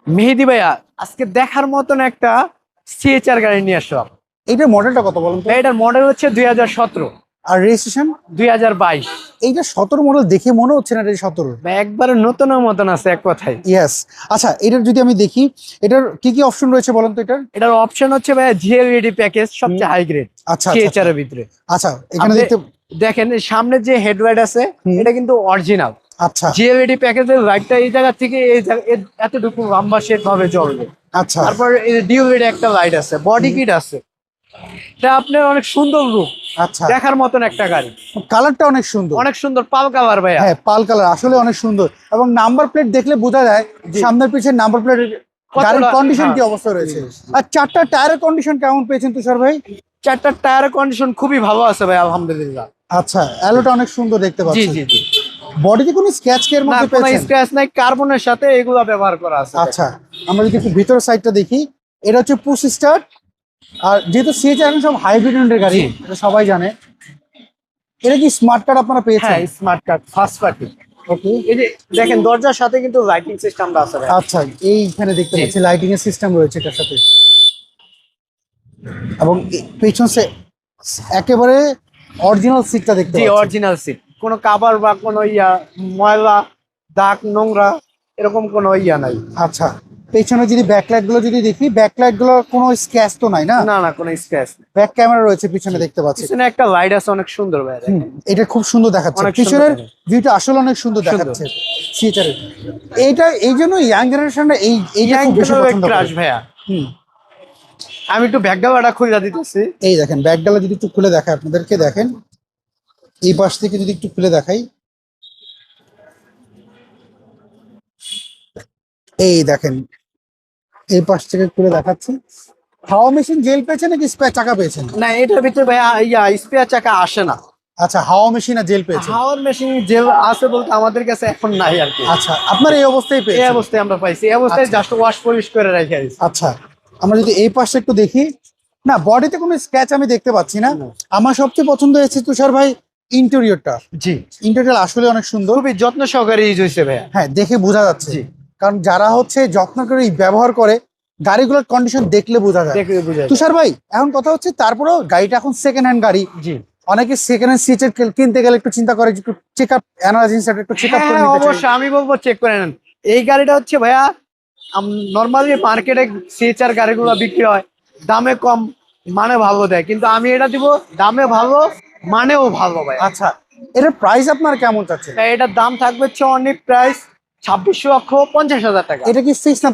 মেহেদি ভাইয়া আজকে দেখার মতন একটা সিএচআর গাড়ি নিয়ে আসলাম। এইটার মডেলটা কত বলুন তো? এটার মডেল হচ্ছে 2017, আর রেজিস্ট্রেশন? 2022। এইটা 17 মডেল দেখে মনে হচ্ছে না এটা 17। একবারে নতুনের মতন আছে এক কথায়। ইয়েস। আচ্ছা, এটার যদি আমি দেখি, এটার কি কি অপশন রয়েছে বলেন তো এটার? এটার অপশন হচ্ছে ভাইয়া জিএলইডি প্যাকেজ, সবচেয়ে হাই গ্রেড আচ্ছা সিএচআর এর ভিতরে। আচ্ছা, এখানে আপনি দেখতে দেখেন সামনে যে হেডলাইট আছে এটা কিন্তু অরিজিনাল আচ্ছা জিএলইডি প্যাকেজের লাইটটা এই জায়গা থেকে এতটুকু লম্বা শেড ভাবে জ্বলবে। আচ্ছা তারপর ডিউএলইডি একটা লাইট আছে, বডি কিট আছে। এটা আপনার অনেক সুন্দর রূপ, আচ্ছা, দেখার মতন একটা গাড়ি। কালারটা অনেক সুন্দর। অনেক সুন্দর পাল কালার ভাইয়া। হ্যাঁ, পাল কালার আসলে অনেক সুন্দর, এবং নাম্বার প্লেট দেখলে বোঝা যায় জি। সামনের পিছের নাম্বার প্লেটের কতটা- গাড়ির কন্ডিশন হ্যাঁ। কি অবস্থা রয়েছে। আর চারটা টায়ারের কন্ডিশন কেমন পেয়েছেন তুষার ভাই? চারটা টায়ারের কন্ডিশন খুবই ভালো আছে ভাই, আলহামদুলিল্লাহ। আচ্ছা, অ্যালোটা অনেক সুন্দর দেখতে জি পাচ্ছি। জি জি। বডিতে কোনো স্ক্র্যাচ কি এর না মধ্যে কোনো পেয়েছেন? স্ক্র্যাচ নাই, কার্বনের সাথে এগুলা ব্যবহার করা আছে। আচ্ছা, আমরা যদি একটু ভিতর সাইডটা দেখি, এটা হচ্ছে পুশ স্টার্ট। আর যেহেতু সিএচআর এখন সব হাইব্রিড গাড়ি, জি। এটা সবাই জানে। এটা কি স্মার্ট কার্ড আপনারা পেয়েছেন? হ্যাঁ, স্মার্ট কার্ড ফার্স্ট পার্টি। ওকে। এই যে দেখেন দরজার সাথে কিন্তু লাইটিং সিস্টেমটা আছে ভাই। আচ্ছা, এইখানে দেখতে জি। পাচ্ছি লাইটিং এর সিস্টেম রয়েছে এটার সাথে, এবং পেছন সে একেবারে অরিজিনাল সিটটা দেখতে জি, পাচ্ছি। অরিজিনাল সিট, কোনো কাভার বা কোনো ময়লা দাগ নোংরা এরকম কোনো নাই। আচ্ছা, পেছনে যদি ব্যাকলাইট গুলো যদি দেখি, ব্যাকলাইট গুলো কোনো স্ক্র্যাচ তো নাই না? না না, কোনো স্ক্র্যাচ নেই। ব্যাক ক্যামেরা রয়েছে পিছনে দেখতে পাচ্ছি। পিছনে একটা লাইট আছে অনেক সুন্দর ভাই, দেখেন। এটা খুব সুন্দর দেখাচ্ছে, অনেক সুন্দর পিছনের দেখাচ্ছে। ভিউটা আসলে অনেক সুন্দর সুন্দর। দেখাচ্ছে সিএচআর। এইটা এই জন্য ইয়াং জেনারেশনরা এইটা খুব বেশি পছন্দ ক্রাশ করে। ভাইয়া। হুম, আমি একটু ব্যাকগ্রাউন্ডটা খুলে দিতেছি। এই দেখেন ব্যাকডালা যদি একটু খুলে দেখায় আপনাদেরকে, দেখেন এই পাশ থেকে যদি একটু খুলে দেখাই, এই দেখেন এই পাশ থেকে খুলে দেখাচ্ছি। হাওয়া মেশিন জেল পেয়েছে নাকি স্পেয়ার চাকা পেয়েছেন? না, এটার ভিতরে ভাইয়া স্পেয়ার চাকা আসে না। আচ্ছা, হাওয়া মেশিন আর জেল পেয়েছেন। হাওয়ার মেশিন যে আছে বলতে আমাদের কাছে এখন নাই আর কি। আচ্ছা, আপনার এই অবস্থায় এই পেয়েছেন। অবস্থায় আমরা পাইছি, এই অবস্থায় জাস্ট ওয়াশ পলিশ করে রেখে দিয়েছি। আচ্ছা, আমরা যদি এই পাশে একটু দেখি, না বডিতে কোনো স্ক্র্যাচ আমি দেখতে পাচ্ছি না। না। আমার সবচেয়ে পছন্দ হয়েছে তুষার ভাই ইন্টেরিয়রটা। জি, ইন্টেরিয়র আসলে অনেক সুন্দর। খুবই যত্ন সহকারে ইউজ হয়েছে ভাইয়া। হ্যাঁ, দেখে বোঝা যাচ্ছে। জি। কারণ যারা হচ্ছে যত্ন করে ব্যবহার করে, গাড়িগুলোর কন্ডিশন দেখলে বোঝা যায়। দেখে বুঝা যায়। তুষার ভাই, এখন কথা হচ্ছে তারপরেও গাড়িটা এখন সেকেন্ড হ্যান্ড গাড়ি। জি। অনেকে সেকেন্ড হ্যান্ড সিএচআর কিনতে গেলে একটু চিন্তা করে, একটু চেক আপ অ্যানালাইজিস একটু চেক আপ করে হ্যাঁ নিতে চাই। অবশ্যই, আমি বলবো চেক করে নেন। এই গাড়িটা হচ্ছে ভাইয়া নর্মালি মার্কেটে সিএচআর গাড়িগুলো বিক্রি হয় দামে কম, মানে ভালো দেয়, কিন্তু আমি এটা দিব দামে ভালো, মানেও ভালো ভাই। আচ্ছা, এটার প্রাইস আপনার কেমন চাচ্ছেন? তাই এটার দাম থাকবে হচ্ছে অনেক প্রাইস 26,50,000 টাকা। এটা কি ফিক্স না